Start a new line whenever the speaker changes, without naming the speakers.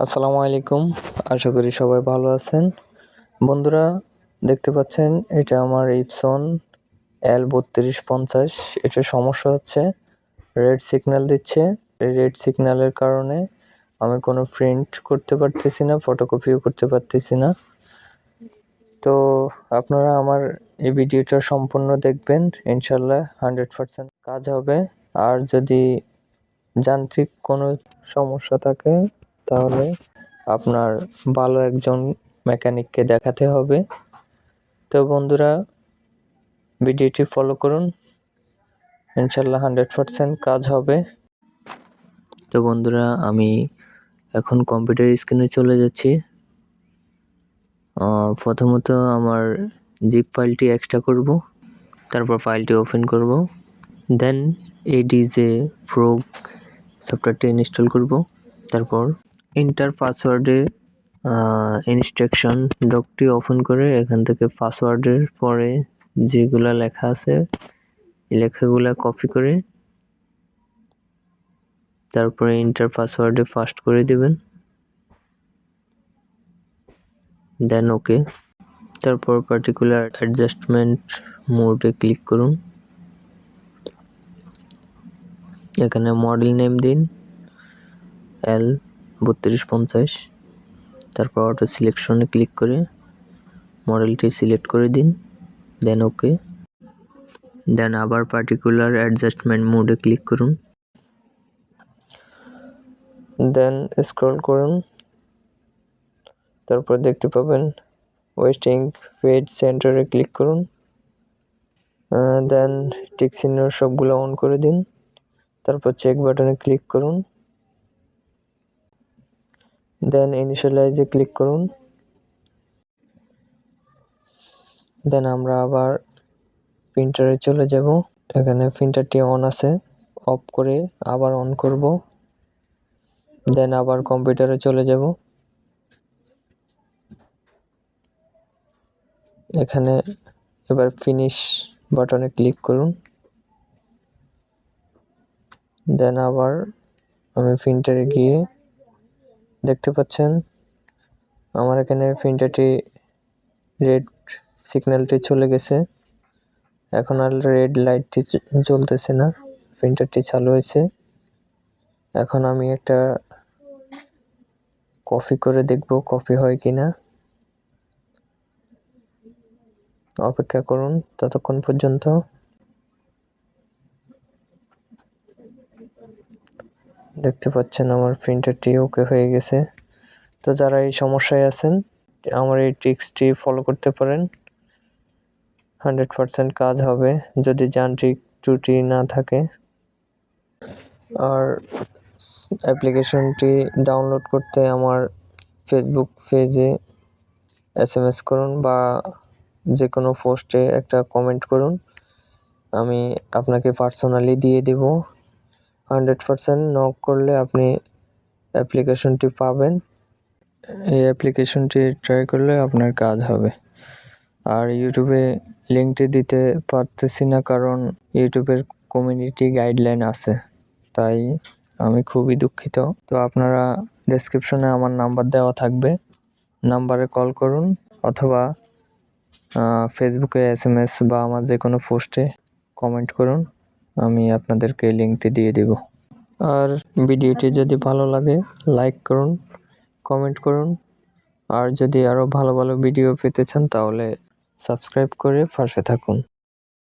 আসসালামু আলাইকুম। আশা করি সবাই ভালো আছেন। বন্ধুরা, দেখতে পাচ্ছেন এটা আমার Epson l3250। এটা সমস্যা হচ্ছে, রেড সিগন্যাল দিচ্ছে। এই রেড সিগন্যালের কারণে আমি কোনো প্রিন্ট করতে পারতেছি না, ফটোকপিও করতে পারতেছি না। তো আপনারা আমার এই ভিডিওটা সম্পূর্ণ দেখবেন, ইনশাল্লাহ 100% কাজ হবে। আর যদি যান্ত্রিক কোনো সমস্যা থাকে তাহলে আপনার ভালো একজন মেকানিককে দেখাতে হবে। তো বন্ধুরা, ভিডিওটি ফলো করুন, ইনশাল্লাহ 100% কাজ হবে। তো বন্ধুরা, আমি এখন কম্পিউটার স্ক্রিনে চলে যাচ্ছি। প্রথমত আমার জিপ ফাইলটি এক্সট্রা করব, তারপর ফাইলটি ওপেন করব, দেন ADJ প্রো সফটওয়্যারটি ইনস্টল করব। তারপর এন্টার পাসওয়ার্ডে ইনস্ট্রাকশন ডকটি ওপেন করে এখান থেকে পাসওয়ার্ডের পরে যেগুলা লেখা আছে এই লেখাগুলা কপি করে তারপরে এন্টার পাসওয়ার্ডে ফার্স্ট করে দিবেন, দেন ওকে। তারপর পার্টিকুলার অ্যাডজাস্টমেন্ট মোডে ক্লিক করুন। এখানে মডেল নেম দিন L3250। তারপর অটো সিলেকশনে ক্লিক করে মডেলটি সিলেক্ট করে দিন, দেন ওকে। দেন আবার পার্টিকুলার অ্যাডজাস্টমেন্ট মোডে ক্লিক করুন, দেন স্ক্রল করুন। তারপর দেখতে পাবেন ওয়েস্টিং পেজ সেন্টারে ক্লিক করুন, দেন টিক চিহ্ন সবগুলো অন করে দিন। তারপর চেক বাটনে ক্লিক করুন, দেন ইনিশিয়ালাইজে ক্লিক করুন। দেন আমরা আবার প্রিন্টারে চলে যাব। এখানে প্রিন্টারটি অন আছে, অফ করে আবার অন করব। দেন আবার কম্পিউটারে চলে যাব। এখানে এবার ফিনিশ বাটনে ক্লিক করুন। দেন আবার আমি প্রিন্টারে গিয়ে দেখতে পাচ্ছেন আমার এখানে প্রিন্টারটি রেড সিগন্যালটি চলে গেছে। এখন আর রেড লাইটটি জ্বলতেছে না, প্রিন্টারটি চালু হয়েছে। এখন আমি একটা কপি করে দেখব কপি হয় কিনা। অপেক্ষা করুন ততক্ষণ পর্যন্ত। দেখতে পাচ্ছেন আমার প্রিন্টারটি ওকে হয়ে গেছে। তো যারা এই সমস্যায় আছেন আমার এই ট্রিক্সটি ফলো করতে পারেন, 100% কাজ হবে যদি যান্ত্রিক ত্রুটি না থাকে। আর অ্যাপ্লিকেশনটি ডাউনলোড করতে আমার ফেসবুক পেজে SMS করুন বা যে কোনো পোস্টে একটা কমেন্ট করুন, আমি আপনাকে পার্সোনালি দিয়ে দেব। 100% নক করলে আপনি অ্যাপ্লিকেশনটি পাবেন। এই অ্যাপ্লিকেশনটি ট্রাই করলে আপনার কাজ হবে। আর ইউটিউবে লিঙ্কটি দিতে পারতেছি না, কারণ ইউটিউবের কমিউনিটি গাইডলাইন আছে, তাই আমি খুবই দুঃখিত। তো আপনারা ডেসক্রিপশনে আমার নাম্বার দেওয়া থাকবে, নাম্বারে কল করুন অথবা ফেসবুকে SMS বা আমার যে কোনো পোস্টে কমেন্ট করুন, আমি আপনাদেরকে লিঙ্কটি দিয়ে দেব। আর ভিডিওটি যদি ভালো লাগে লাইক করুন, কমেন্ট করুন। আর যদি আরও ভালো ভালো ভিডিও পেতে চান তাহলে সাবস্ক্রাইব করে পাশে থাকুন।